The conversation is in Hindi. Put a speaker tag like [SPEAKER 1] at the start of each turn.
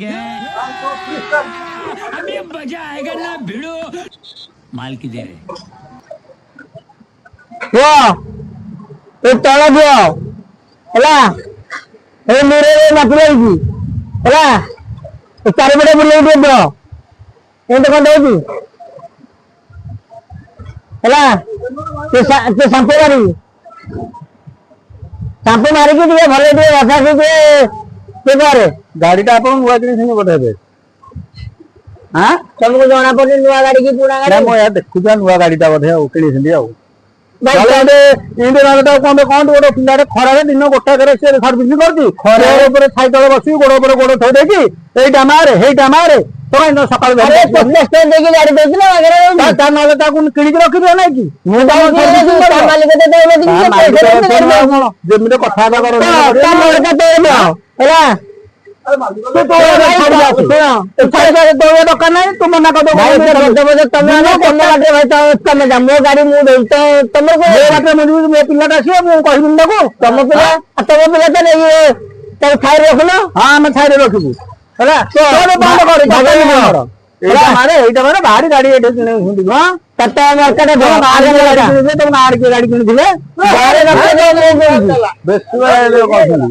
[SPEAKER 1] क्या अभी मजा आएगा ना भिड़ो माल की दे
[SPEAKER 2] तला दियो मेरे माटी लगी चारिपटे बुले दियो एमती कौन दे सांपू मारिकी भले बसा करे गाड़ी टा आप नुआ कि पठेबे हाँ तुमको जना पड़े नुआ गाड़ी की पुराना गाड़ी मुझे देखुचा नुआ गाड़ी टा बोधे कि पिला खराब दिन गोटा सर्विस कर सैकल बस गोड़ गोड़ थोड़ी देखी यहीटा मारे हेटा मारे तो सकाल गाड़ी किणिक रखिदियो ना कि जमी कथा दरकार ना तुम मना कर मो गाड़ी मुझे तुम मो पिलाटा आस कहबी तुम पिला तो नहीं छाई रखुन हाँ आम छाई रखू मारे बाहरी गाड़ी गाड़ी किनी